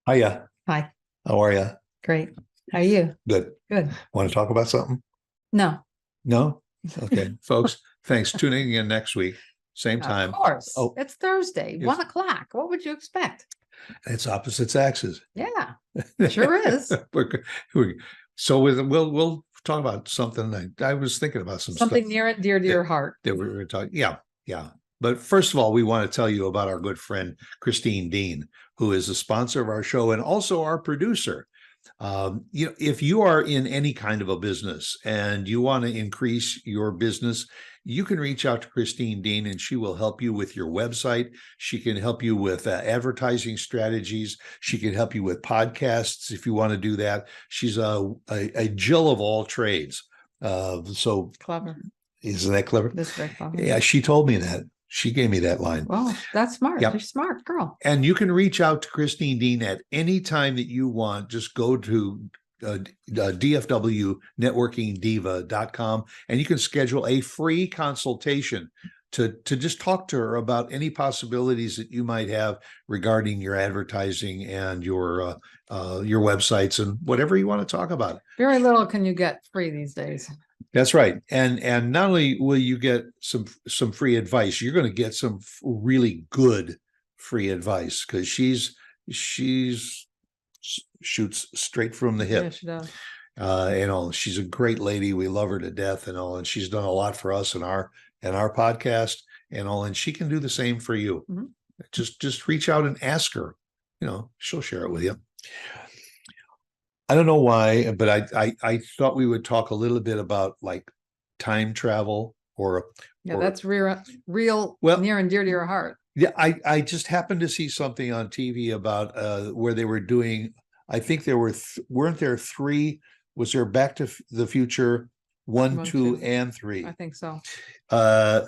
Hiya. Hi. How are you? Great. How are you? Good. Good. Want to talk about something? No. No? Okay. Folks, thanks. Tuning in next week, same Of time. course. Oh, It's Thursday, yes. 1 o'clock. What would you expect? It's opposite Saxes. Yeah, sure is. We're- so we'll talk about something. I was thinking about some Something stuff near and dear to that, your heart. that we were talking. Yeah, yeah. But first of all, we want to tell you about our good friend Christine Dean, who is a sponsor of our show and also our producer. If you are in any kind of a business and you want to increase your business, you can reach out to Christine Dean and she will help you with your website. She can help you with advertising strategies. She can help you with podcasts if you want to do that. She's a Jill of all trades. So Clever. isn't that clever? That's very clever. Yeah, she told me that. She gave me that line. Well, that's smart. Yep. You're smart, girl. And you can reach out to Christine Dean at any time that you want. Just go to dfwnetworkingdiva.com and you can schedule a free consultation to just talk to her about any possibilities that you might have regarding your advertising and your websites and whatever you want to talk about. Very little can you get free these days. That's right. And not only will you get some free advice, you're going to get some really good free advice because she's shoots straight from the hip. Yeah, she does. She's a great lady. We love her to death and she's done a lot for us in our podcast and she can do the same for you. Mm-hmm. Just reach out and ask her. She'll share it with you. I don't know why, but I thought we would talk a little bit about like time travel that's real well, near and dear to your heart. Yeah, I just happened to see something on TV about where they were doing, I think there were weren't there three, was there Back to the Future 1, 2, and 3? I think so. I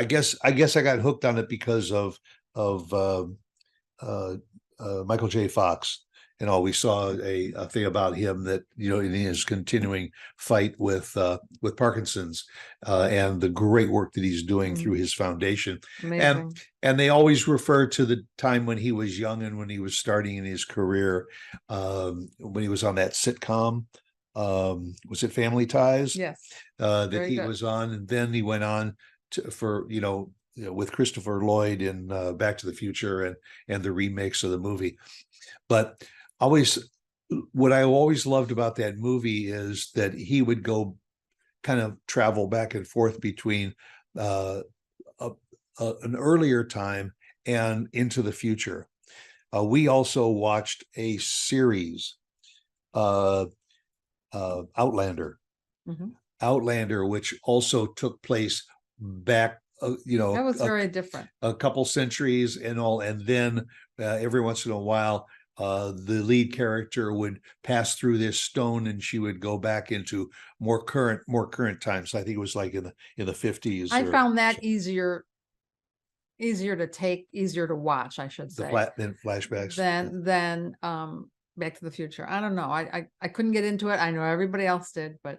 guess I got hooked on it because of Michael J. Fox. We saw a thing about him that in his continuing fight with Parkinson's and the great work that he's doing through his foundation. Amazing. And they always refer to the time when he was young and when he was starting in his career, when he was on that sitcom. Was it Family Ties? Yes. That he was on, and then he went on for with Christopher Lloyd in Back to the Future and the remakes of the movie. But what I always loved about that movie is that he would go kind of travel back and forth between an earlier time and into the future. We also watched a series, Outlander. Mm-hmm. Outlander, which also took place back that was very different, a couple centuries and then every once in a while the lead character would pass through this stone and she would go back into more current times. I think it was like in the 50s. I found that easier to take, easier to watch, I should say, than flashbacks than Back to the Future. I don't know. I couldn't get into it. I know everybody else did, but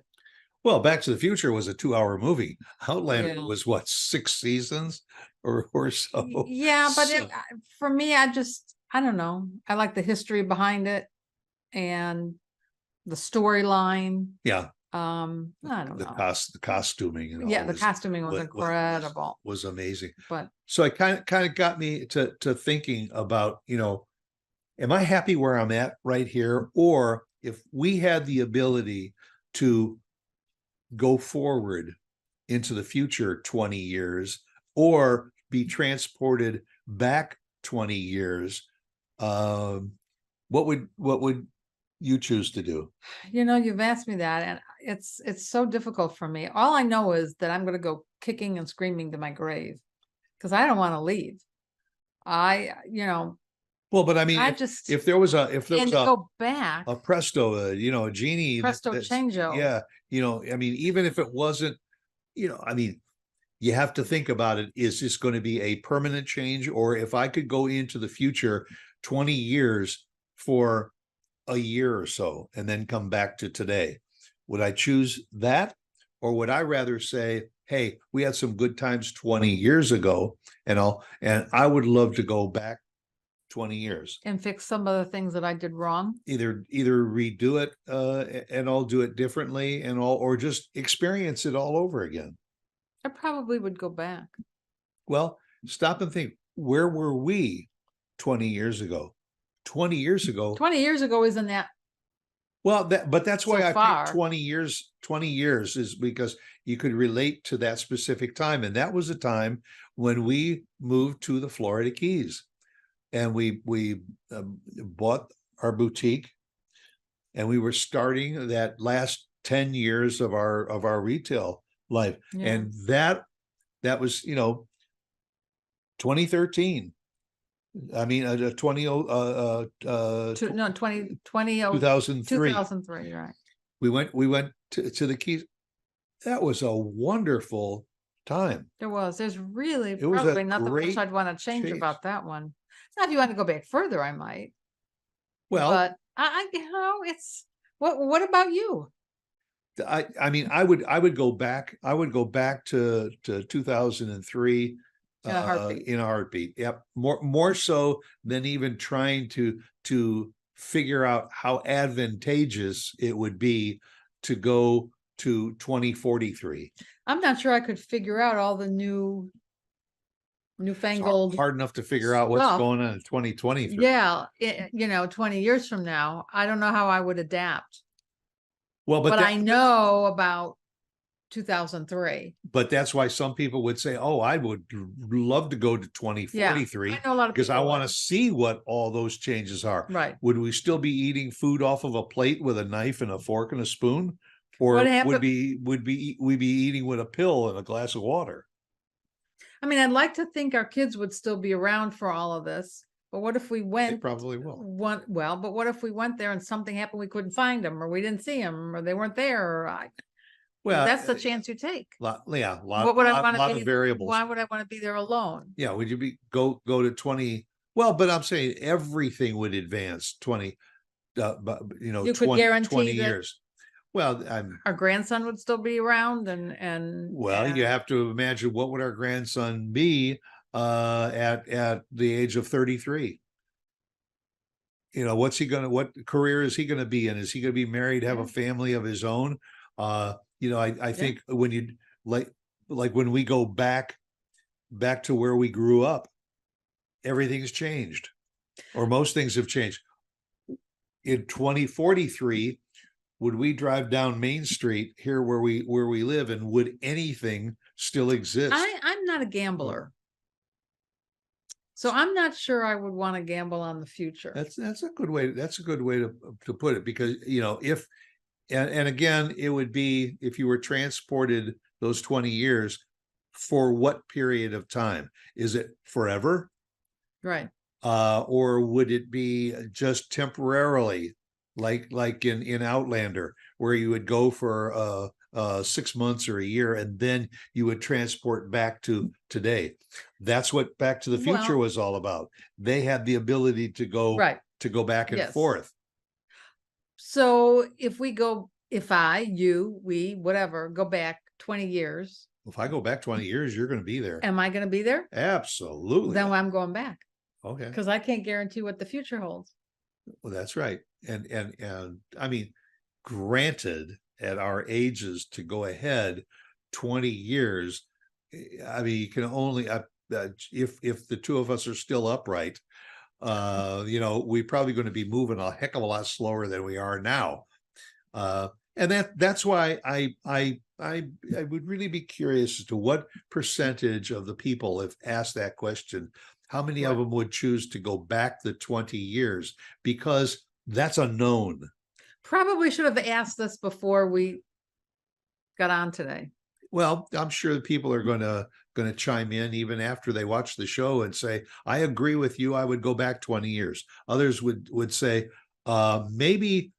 well, Back to the Future was a 2-hour movie. Outlander was what, 6 seasons or so. Yeah, but for me, I don't know. I like the history behind it and the storyline. Yeah. I don't know. The costuming. The costuming was incredible. Was amazing. But so it kind of got me to thinking about, am I happy where I'm at right here? Or if we had the ability to go forward into the future 20 years or be transported back 20 years, what would you choose to do? You've asked me that and it's so difficult for me. All I know is that I'm going to go kicking and screaming to my grave because I don't want to leave. Well, but I mean, if there was go back a presto, a genie, presto changeo. Yeah. I mean, even if it wasn't, I mean, you have to think about it. Is this going to be a permanent change? Or if I could go into the future 20 years for a year or so and then come back to today, would I choose that? Or would I rather say, hey, we had some good times 20 years ago and I would love to go back 20 years. And fix some of the things that I did wrong. Either redo it and I'll do it differently and all, or just experience it all over again. I probably would go back. Well, stop and think, where were we 20 years ago? 20 years ago. 20 years ago isn't that Well, but that's why so I far. picked 20 years. 20 years is because you could relate to that specific time. And that was a time when we moved to the Florida Keys and we bought our boutique and we were starting that last 10 years of our retail life. Yeah. And that was, 2013. I mean, 2003. 2003, right. We went to the Keys. That was a wonderful time. There's really It was probably a nothing much great I'd want to change change. about that one. Now, if you want to go back further, I might. Well, But I it's what about you? I mean, I would go back. I would go back to 2003 In a heartbeat. in a heartbeat. Yep. More so than even trying to figure out how advantageous it would be to go to 2043. I'm not sure I could figure out all the newfangled. Hard enough to figure out what's stuff. going on in 2023. Yeah, 20 years from now, I don't know how I would adapt. Well, But I know about 2003. But that's why some people would say, "Oh, I would love to go to 2043 I know a lot of because I people want would. to see what all those changes are." Right. Would we still be eating food off of a plate with a knife and a fork and a spoon, or What happened- would we be eating with a pill and a glass of water? I mean, I'd like to think our kids would still be around for all of this. But what if we They went probably will. but what if we went there and something happened, we couldn't find them, or we didn't see them, or they weren't there, or Well, that's the chance you take. lot What would I want to lot be? of variables. Why would I want to be there alone? Yeah, would you go to 20? Well, but I'm saying everything would advance 20, but You could 20 guarantee that years. Well, our grandson would still be around and you have to imagine what would our grandson be at the age of 33. What career is he gonna be in? Is he gonna be married, have a family of his own? I think when you like when we go back to where we grew up, everything's changed, or most things have changed. In 2043, would we drive down Main Street here where we live, and would anything still exist? I'm not a gambler. So I'm not sure I would want to gamble on the future. That's a good way. That's a good way to put it, because if and again, it would be if you were transported those 20 years, for what period of time? Is it forever? Right. Or would it be just temporarily, like in Outlander, where you would go for 6 months or a year, and then you would transport back to today? That's what Back to the Future was all about. They had the ability to go back and forth. So if we go, if I, you, we, whatever, go back 20 years. If I go back 20 years, you're going to be there. Am I going to be there? Absolutely. Then I'm going back. Okay. Because I can't guarantee what the future holds. Well, that's right. And I mean, granted, at our ages, to go ahead 20 years, I mean, you can only if the two of us are still upright, we're probably going to be moving a heck of a lot slower than we are now. And that's why I would really be curious as to what percentage of the people, if asked that question, how many of them would choose to go back the 20 years, because that's unknown. Probably should have asked this before we got on today. Well, I'm sure the people are going to chime in even after they watch the show and say, I agree with you. I would go back 20 years. Others would say, maybe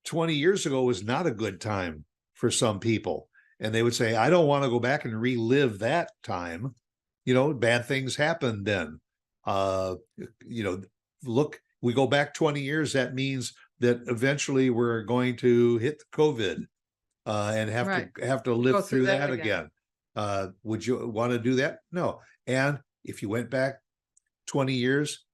20 years ago was not a good time for some people. And they would say, I don't want to go back and relive that time. Bad things happened then. Look, we go back 20 years. That means that eventually we're going to hit COVID and have to live through that again. Would you want to do that? No. And if you went back 20 years,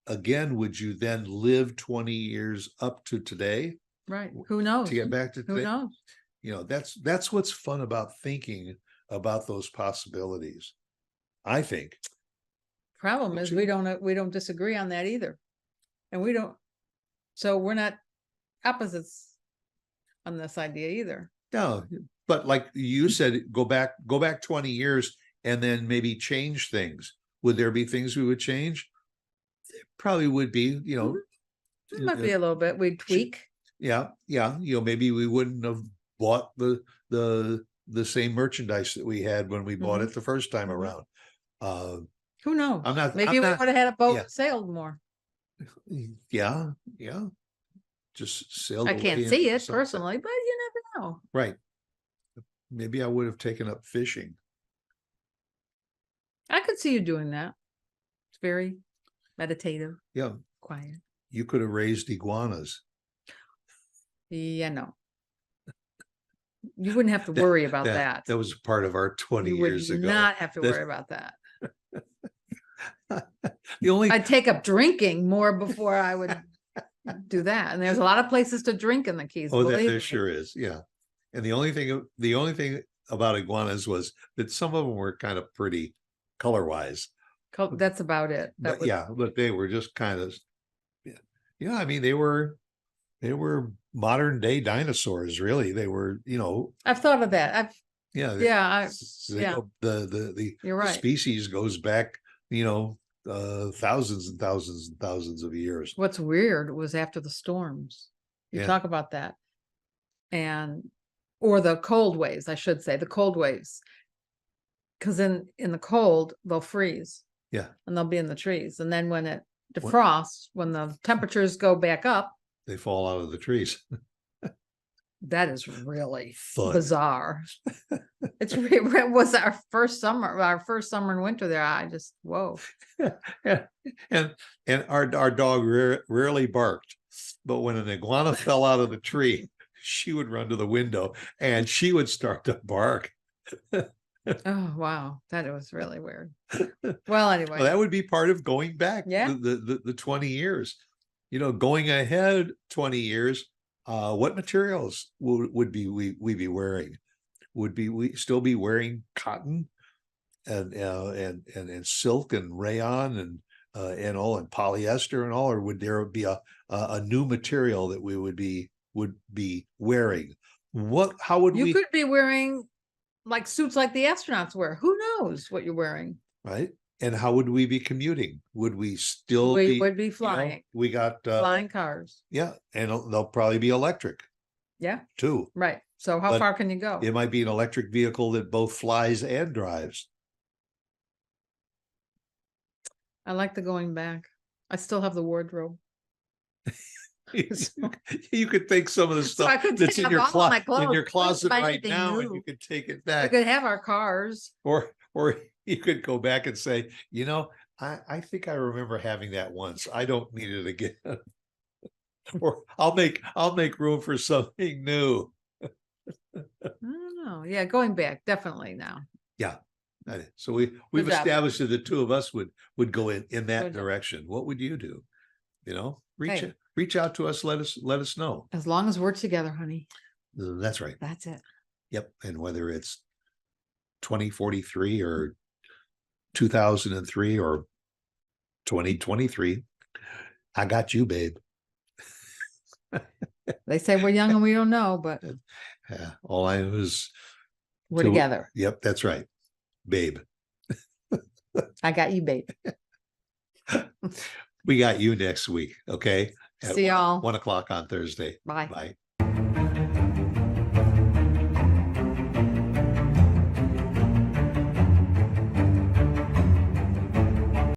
again, would you then live 20 years up to today Right. Who knows? to get back to Who today? knows? You know, that's what's fun about thinking about those possibilities, I think. Problem is we don't disagree on that either. And we don't, so we're not opposites on this idea either. No, but like you said, go back 20 years and then maybe change things. Would there be things we would change? There probably would be, you know. It might be a little bit, we'd tweak. Yeah. You know, maybe we wouldn't have bought the same merchandise that we had when we bought it the first time around. Who knows? Maybe we would have had a boat sailed more. Yeah. Just sailed. I can't see it personally, but you never know. Right. Maybe I would have taken up fishing. I could see you doing that. It's very meditative. Yeah. Quiet. You could have raised iguanas. Yeah, no. You wouldn't have to worry about that. That was part of our 20 years ago. You would not have to worry about that. I'd take up drinking more before I would do that. And there's a lot of places to drink in the Keys. Oh, there sure is. Yeah. And the only thing about iguanas was that some of them were kind of pretty color-wise. That's about it. But they were just kind of, I mean, they were modern day dinosaurs, really. They were, you know. I've thought of that. The You're right. Species goes back, you know, thousands and thousands and thousands of years. What's weird was after the storms. You talk about that. Or the cold waves, I should say, the cold waves. Because in the cold, they'll freeze. Yeah. And they'll be in the trees. And then when it defrosts, when the temperatures go back up, they fall out of the trees. That is really bizarre. It was our first summer and winter there. I just, whoa. And our dog rarely barked, but when an iguana fell out of the tree, she would run to the window and she would start to bark. Oh, wow. That was really weird. Well, anyway. That would be part of going back the 20 years. You know, going ahead 20 years, what materials would we be wearing? Would we still be wearing cotton and silk and rayon and polyester and all, or would there be a new material that we would be wearing? How would we? You could be wearing like suits like the astronauts wear. Who knows what you're wearing? Right. And how would we be commuting? Would we still would be flying? You know, we got flying cars. Yeah. And they'll probably be electric. Yeah. Too. Right. So how far can you go? It might be an electric vehicle that both flies and drives. I like the going back. I still have the wardrobe. You could take some of the stuff that's in your closet right now, and you could take it back. We could have our cars. Or you could go back and say, you know, I think I remember having that once. I don't need it again. Or I'll make room for something new. I don't know. Yeah, going back, definitely now. Yeah. So we've established that the two of us would go in that direction. What would you do? You know, reach out to us. Let us know. As long as we're together, honey. That's right. That's it. Yep. And whether it's 2043 or 2003 or 2023, I got you, babe. They say we're young and we don't know, but all I know is we're together. Yep, that's right, babe. I got you, babe. We got you next week. Okay. See y'all 1 o'clock on Thursday. Bye. Bye.